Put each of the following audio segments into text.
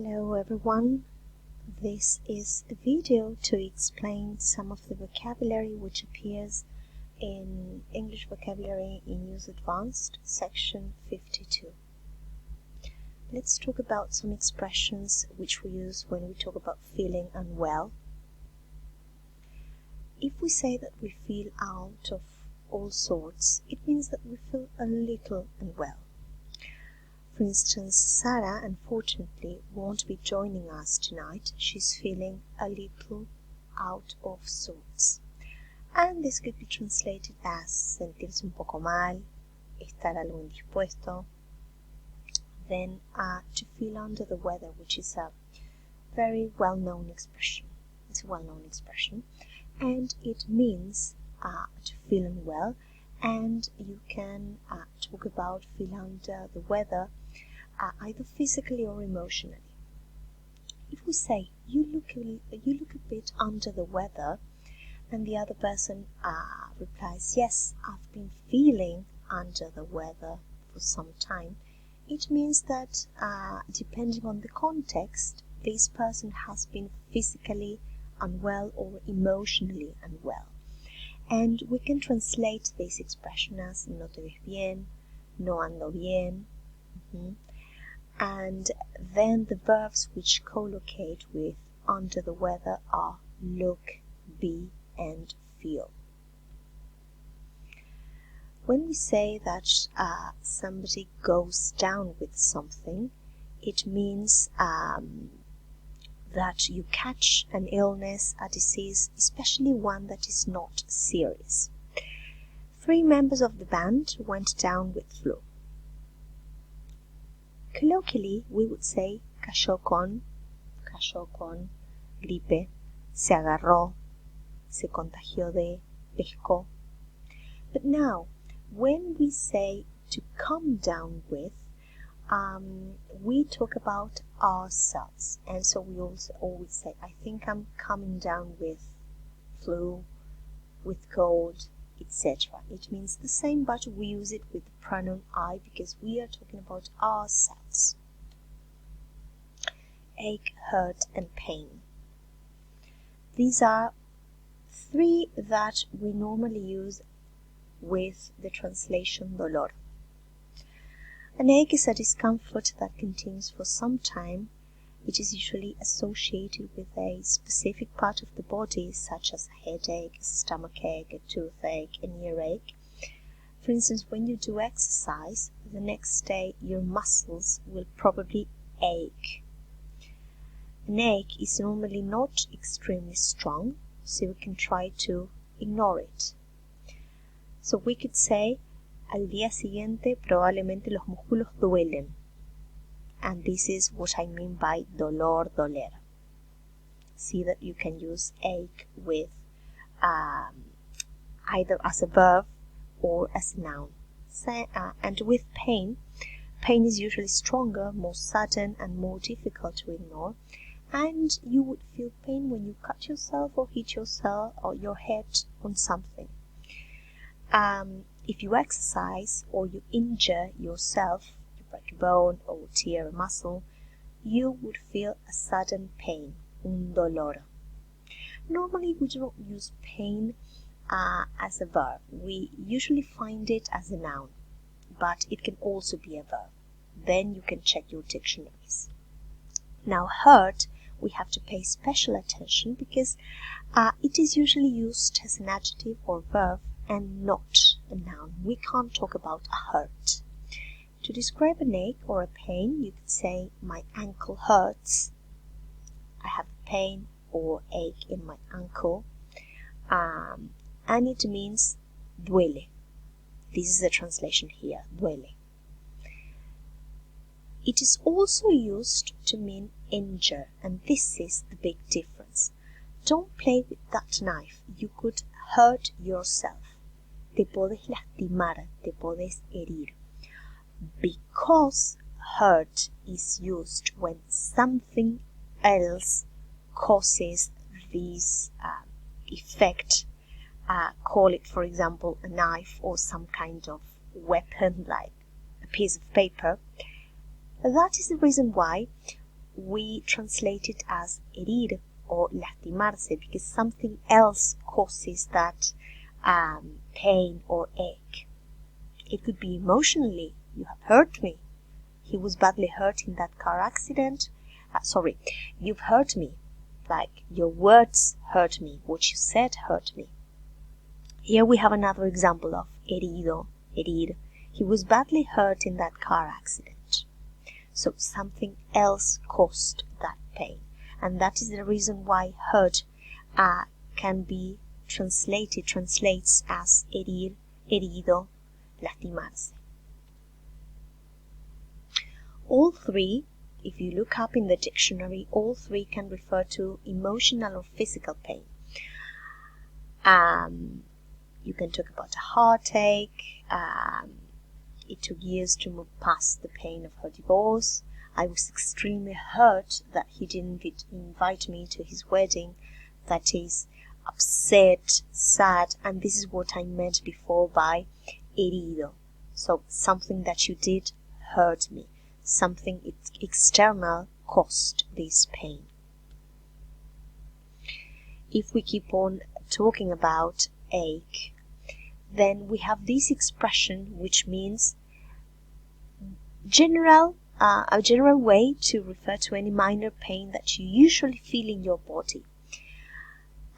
Hello everyone, this is a video to explain some of the vocabulary which appears in English Vocabulary in Use Advanced, section 52. Let's talk about some expressions which we use when we talk about feeling unwell. If we say that we feel out of all sorts, it means that we feel a little unwell. For instance, Sarah unfortunately won't be joining us tonight. She's feeling a little out of sorts. And this could be translated as sentirse un poco mal, estar algo indispuesto. Then to feel under the weather, which is a very well-known expression. It's a well-known expression. And it means to feel unwell. And you can talk about feel under the weather either physically or emotionally. If we say you look a bit under the weather, and the other person replies, yes, I've been feeling under the weather for some time, it means that depending on the context, this person has been physically unwell or emotionally unwell. And we can translate this expression as no te ves bien, no ando bien. And then the verbs which co-locate with under the weather are look, be, and feel. When we say that somebody goes down with something, it means that you catch an illness, a disease, especially one that is not serious. 3 members of the band went down with flu. Colloquially, we would say cayó con gripe, se agarró, se contagió de, pescó. But now, when we say to come down with, we talk about ourselves, and so we also always say, I think I'm coming down with flu, with cold, etc. It means the same, but we use it with the pronoun I because we are talking about ourselves. Ache, hurt, and pain. These are 3 that we normally use with the translation dolor. An ache is a discomfort that continues for some time, which is usually associated with a specific part of the body, such as a headache, a stomachache, a toothache, an earache. For instance, when you do exercise, the next day your muscles will probably ache. An ache is normally not extremely strong, so we can try to ignore it. So we could say, al día siguiente probablemente los músculos duelen. And this is what I mean by dolor, doler. See that you can use ache with either as a verb or as a noun. And with pain, pain is usually stronger, more sudden, and more difficult to ignore. And you would feel pain when you cut yourself or hit yourself or your head on something. If you exercise or you injure yourself, you break a bone or tear a muscle, you would feel a sudden pain, un dolor. Normally we do not use pain as a verb. We usually find it as a noun, but it can also be a verb. Then you can check your dictionaries. Now hurt, we have to pay special attention because it is usually used as an adjective or verb and not a noun. We can't talk about a hurt. To describe an ache or a pain, you could say, my ankle hurts. I have a pain or ache in my ankle. And it means duele. This is the translation here, duele. It is also used to mean injure, and this is the big difference. Don't play with that knife. You could hurt yourself. Te puedes lastimar, te puedes herir. Because hurt is used when something else causes this effect. Call it, for example, a knife or some kind of weapon like a piece of paper. That is the reason why we translate it as herir or lastimarse because something else causes that pain or ache. It could be emotionally. You have hurt me. He was badly hurt in that car accident. You've hurt me. Like your words hurt me. What you said hurt me. Here we have another example of herido, herir. He was badly hurt in that car accident. So something else caused that pain. And that is the reason why hurt can be translates as herir, herido, lastimarse. All three, if you look up in the dictionary, all three can refer to emotional or physical pain. You can talk about a heartache. It took years to move past the pain of her divorce. I was extremely hurt that he didn't invite me to his wedding. That is upset, sad, and this is what I meant before by herido. So something that you did hurt me. Something external caused this pain. If we keep on talking about ache, then we have this expression which means a general way to refer to any minor pain that you usually feel in your body.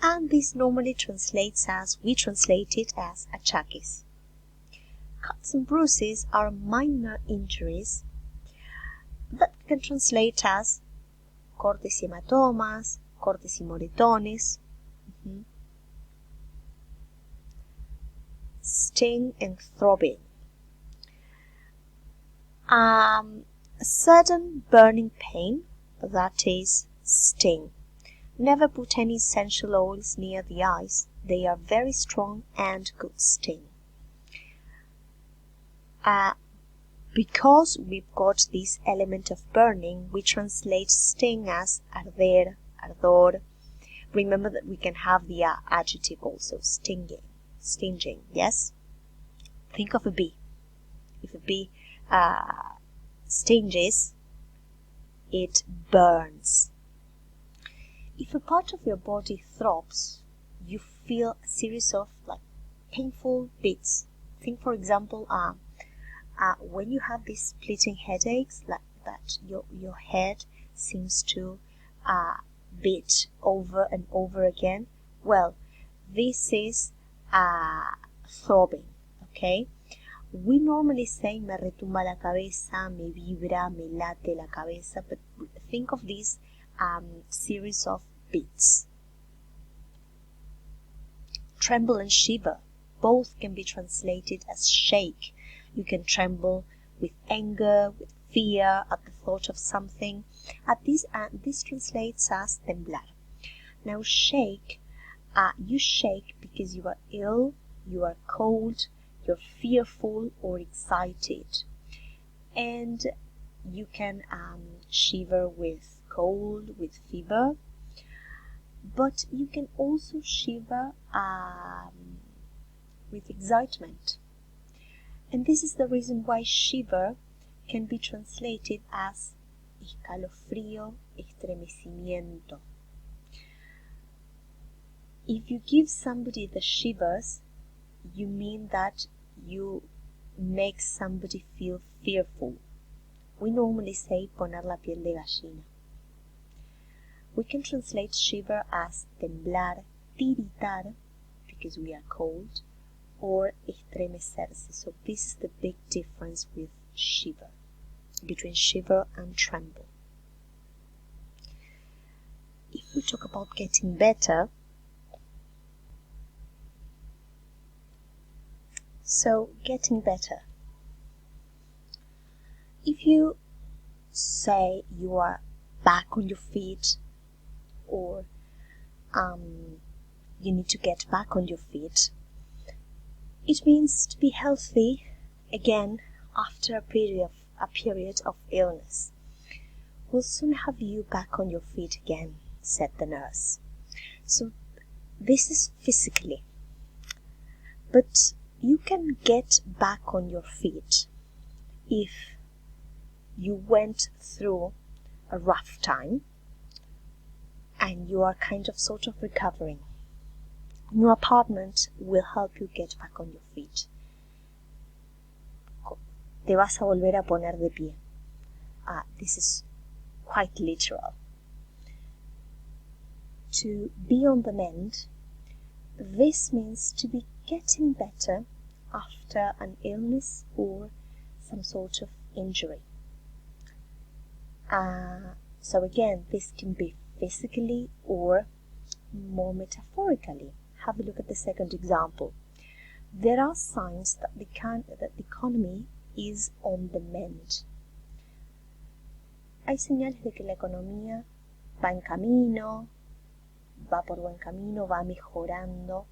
And this normally we translate it as achaques. Cuts and bruises are minor injuries that can translate as cortes y hematomas, cortes y moretones, sting and throbbing. A sudden burning pain, that is sting. Never put any essential oils near the eyes. They are very strong and could sting. Because we've got this element of burning, we translate sting as arder, ardor. Remember that we can have the adjective also, stinging, yes? Think of a bee. If a bee stings, it burns. If a part of your body throbs, you feel a series of painful beats. Think, for example, when you have these splitting headaches, like that, your head seems to beat over and over again. Well, this is throbbing, okay? We normally say me retumba la cabeza, me vibra, me late la cabeza, but think of this series of beats. Tremble and shiver, both can be translated as shake. You can tremble with anger, with fear, at the thought of something. This translates as temblar. Now shake, you shake because you are ill, you are cold, you're fearful or excited. And you can shiver with cold, with fever. But you can also shiver with excitement. And this is the reason why shiver can be translated as escalofrío, estremecimiento. If you give somebody the shivers, you mean that you make somebody feel fearful. We normally say poner la piel de gallina. We can translate shiver as temblar, tiritar, because we are cold, or estremecerse. So this is the big difference with shiver, between shiver and tremble. If we talk about getting better, so getting better. If you say you are back on your feet, or you need to get back on your feet, it means to be healthy again after a period of illness. We'll soon have you back on your feet again, said the nurse. So this is physically. But you can get back on your feet if you went through a rough time and you are kind of sort of recovering. New apartment will help you get back on your feet. Te vas a volver a poner de pie. This is quite literal. To be on the mend, this means to be getting better after an illness or some sort of injury. So again, this can be physically or more metaphorically. Have a look at the second example. There are signs that the economy is on the mend. Hay señales de que la economía va en camino, va por buen camino, va mejorando.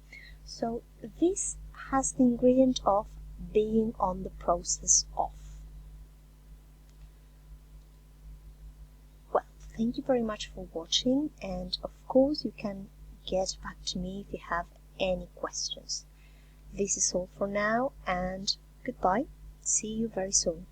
So this has the ingredient of being on the process of. Well, thank you very much for watching, and of course you can get back to me if you have any questions. This is all for now, and goodbye. See you very soon.